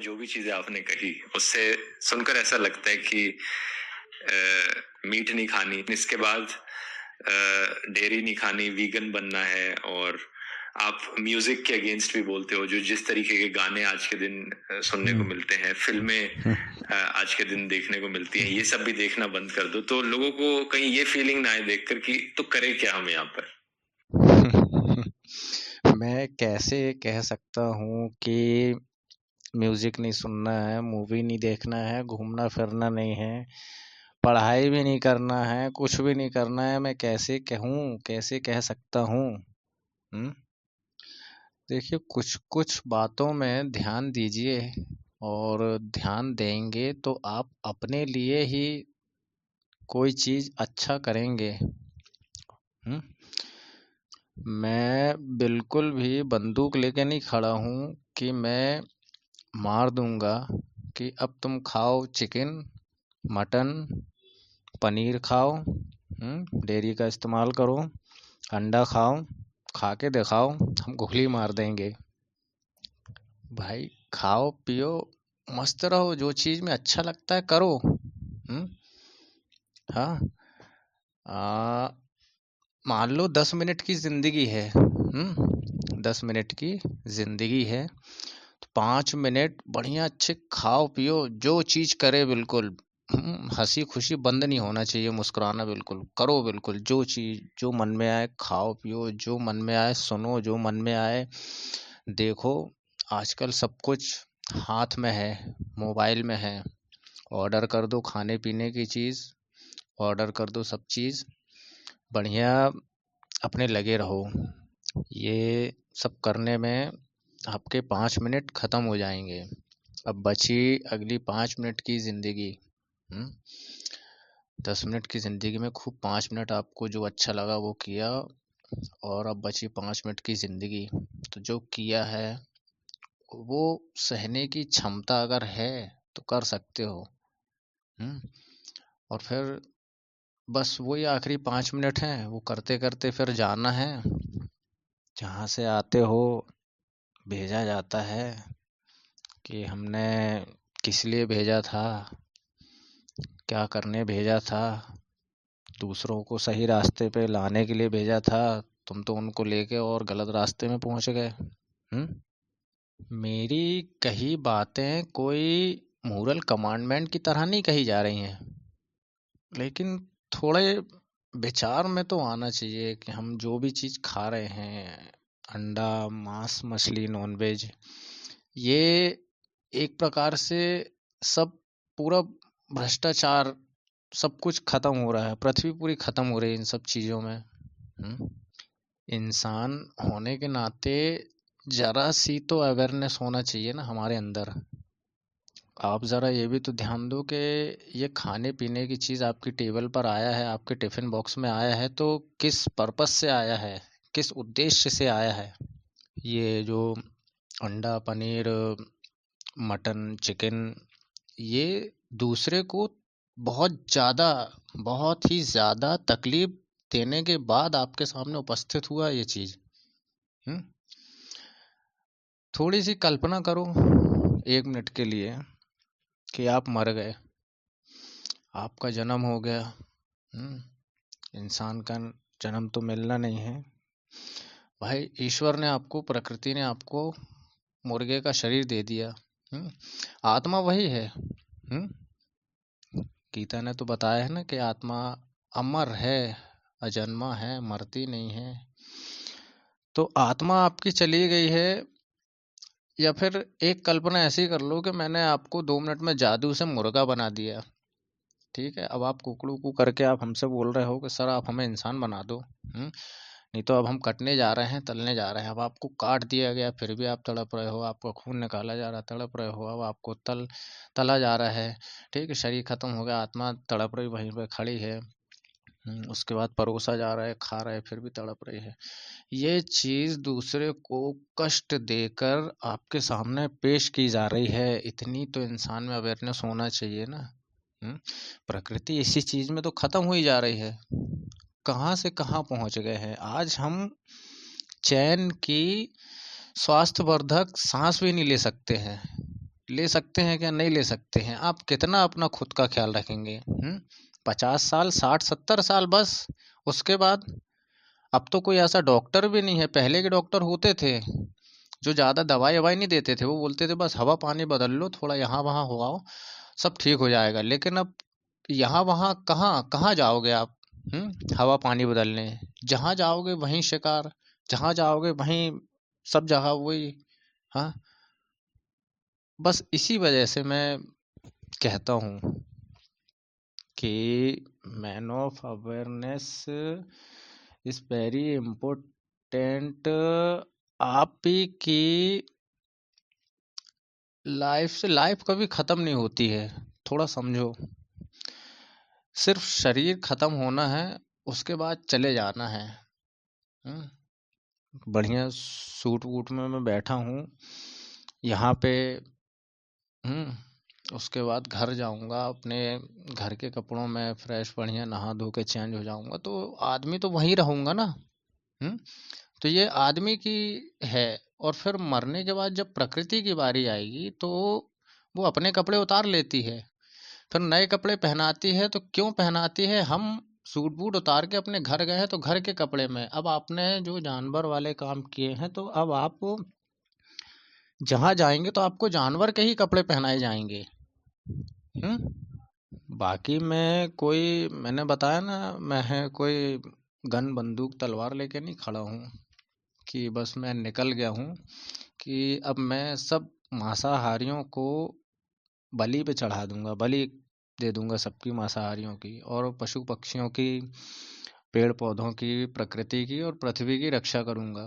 जो भी चीजें आपने कही उससे सुनकर ऐसा लगता है कि मीट नहीं खानी, इसके बाद डेयरी नहीं खानी, वीगन बनना है। और आप म्यूजिक के अगेंस्ट भी बोलते हो, जो जिस तरीके के गाने आज के दिन सुनने को मिलते हैं, फिल्में आज के दिन देखने को मिलती हैं, ये सब भी देखना बंद कर दो, तो लोगों को कहीं ये फीलिंग ना आए देखकर कि तो करे क्या हम यहाँ पर। मैं कैसे कह सकता हूँ कि म्यूजिक नहीं सुनना है, मूवी नहीं देखना है, घूमना फिरना नहीं है, पढ़ाई भी नहीं करना है, कुछ भी नहीं करना है, मैं कैसे कहूँ, कैसे कह सकता हूँ? देखिए, कुछ कुछ बातों में ध्यान दीजिए, और ध्यान देंगे तो आप अपने लिए ही कोई चीज अच्छा करेंगे। मैं बिल्कुल भी बंदूक लेके नहीं खड़ा हूँ कि मैं मार दूंगा कि अब तुम खाओ चिकन, मटन, पनीर खाओ, डेयरी का इस्तेमाल करो, अंडा खाओ, खा के दिखाओ, हम गोली मार देंगे। भाई खाओ पियो, मस्त रहो, जो चीज में अच्छा लगता है करो। हाँ, मान लो 10 मिनट की जिंदगी है, 10 मिनट की जिंदगी है, तो 5 मिनट बढ़िया अच्छे खाओ पियो, जो चीज करे बिल्कुल। हंसी खुशी बंद नहीं होना चाहिए, मुस्कुराना बिल्कुल करो, बिल्कुल जो चीज जो मन में आए खाओ पियो, जो मन में आए सुनो, जो मन में आए देखो। आजकल सब कुछ हाथ में है, मोबाइल में है, ऑर्डर कर दो खाने पीने की चीज, ऑर्डर कर दो सब चीज, बढ़िया अपने लगे रहो। ये सब करने में आपके 5 मिनट खत्म हो जाएंगे। अब बची अगली 5 मिनट की जिंदगी। 10 मिनट की जिंदगी में खूब 5 मिनट आपको जो अच्छा लगा वो किया, और अब बची 5 मिनट की जिंदगी, तो जो किया है वो सहने की क्षमता अगर है तो कर सकते हो। और फिर बस वही आखिरी 5 मिनट हैं, वो करते करते फिर जाना है। जहाँ से आते हो भेजा जाता है कि हमने किस लिए भेजा था, क्या करने भेजा था, दूसरों को सही रास्ते पे लाने के लिए भेजा था, तुम तो उनको लेके और गलत रास्ते में पहुंच गए। मेरी कही बातें कोई मोरल कमांडमेंट की तरह नहीं कही जा रही हैं, लेकिन थोड़े विचार में तो आना चाहिए कि हम जो भी चीज खा रहे हैं, अंडा, मांस, मछली, नॉनवेज, ये एक प्रकार से सब पूरा भ्रष्टाचार, सब कुछ खत्म हो रहा है, पृथ्वी पूरी खत्म हो रही है इन सब चीजों में। इंसान होने के नाते जरा सी तो अवेयरनेस होना चाहिए ना हमारे अंदर। आप जरा ये भी तो ध्यान दो कि ये खाने पीने की चीज आपकी टेबल पर आया है, आपके टिफिन बॉक्स में आया है, तो किस पर्पस से आया है, किस उद्देश्य से आया है। ये जो अंडा, पनीर, मटन, चिकन, ये दूसरे को बहुत ही ज्यादा तकलीफ देने के बाद आपके सामने उपस्थित हुआ ये चीज। थोड़ी सी कल्पना करो 1 मिनट के लिए कि आप मर गए, आपका जन्म हो गया। इंसान का जन्म तो मिलना नहीं है भाई, ईश्वर ने आपको, प्रकृति ने आपको मुर्गे का शरीर दे दिया। आत्मा वही है। गीता ने तो बताया है ना कि आत्मा अमर है, अजन्मा है, मरती नहीं है। तो आत्मा आपकी चली गई है, या फिर एक कल्पना ऐसी कर लो कि मैंने आपको 2 मिनट में जादू से मुर्गा बना दिया। ठीक है, अब आप कुकड़ू कू करके आप हमसे बोल रहे हो कि सर आप हमें इंसान बना दो, नहीं तो अब हम कटने जा रहे हैं, तलने जा रहे हैं। अब आपको काट दिया गया फिर भी आप तड़प रहे हो, आपका खून निकाला जा रहा है तड़प रहे हो, अब आपको तला जा रहा है। ठीक है, शरीर खत्म हो गया, आत्मा तड़प रही वहीं पर खड़ी है। उसके बाद परोसा जा रहा है, खा रहे हैं, फिर भी तड़प रही है। ये चीज दूसरे को कष्ट देकर आपके सामने पेश की जा रही है, इतनी तो इंसान में अवेयरनेस होना चाहिए ना। प्रकृति इसी चीज में तो खत्म हुई जा रही है, कहाँ से कहाँ पहुंच गए हैं। आज हम चैन की स्वास्थ्यवर्धक सांस भी नहीं ले सकते हैं। ले सकते हैं क्या? नहीं ले सकते हैं। आप कितना अपना खुद का ख्याल रखेंगे? 50 साल, 60-70 साल बस। उसके बाद अब तो कोई ऐसा डॉक्टर भी नहीं है। पहले के डॉक्टर होते थे जो ज़्यादा दवाई-ववाई नहीं देते थे। वो बोलते थे बस हवा पानी बदल लो, थोड़ा यहाँ-वहाँ हो आओ, सब ठीक हो जाएगा। लेकिन अब यहाँ-वहाँ कहाँ जाओगे आप? हवा पानी बदलने। जहाँ जाओगे वहीं शिकार, जहाँ जाओगे वहीं सब जगह वही। हाँ, बस इसी वजह से मैं कहता हूँ कि man of awareness is very important. आप ही की लाइफ कभी खत्म नहीं होती है, थोड़ा समझो। सिर्फ शरीर खत्म होना है, उसके बाद चले जाना है। बढ़िया सूट वूट में मैं बैठा हूँ यहाँ पे। उसके बाद घर जाऊंगा, अपने घर के कपड़ों में फ्रेश बढ़िया नहा धो के चेंज हो जाऊंगा, तो आदमी तो वहीं रहूंगा ना। तो ये आदमी की है। और फिर मरने के बाद जब प्रकृति की बारी आएगी तो वो अपने कपड़े उतार लेती है, फिर नए कपड़े पहनाती है। तो क्यों पहनाती है? हम सूट बूट उतार के अपने घर गए हैं तो घर के कपड़े में। अब आपने जो जानवर वाले काम किए हैं तो अब आप जहाँ जाएंगे तो आपको जानवर के ही कपड़े पहनाए जाएंगे। बाकी मैंने बताया ना, मैं कोई गन बंदूक तलवार लेके नहीं खड़ा हूँ कि बस मैं निकल गया हूँ कि अब मैं सब मांसाहारियों को बलि पे चढ़ा दूंगा, बलि दे दूंगा सबकी, मांसाहारियों की और पशु पक्षियों की, पेड़ पौधों की, प्रकृति की और पृथ्वी की रक्षा करूंगा।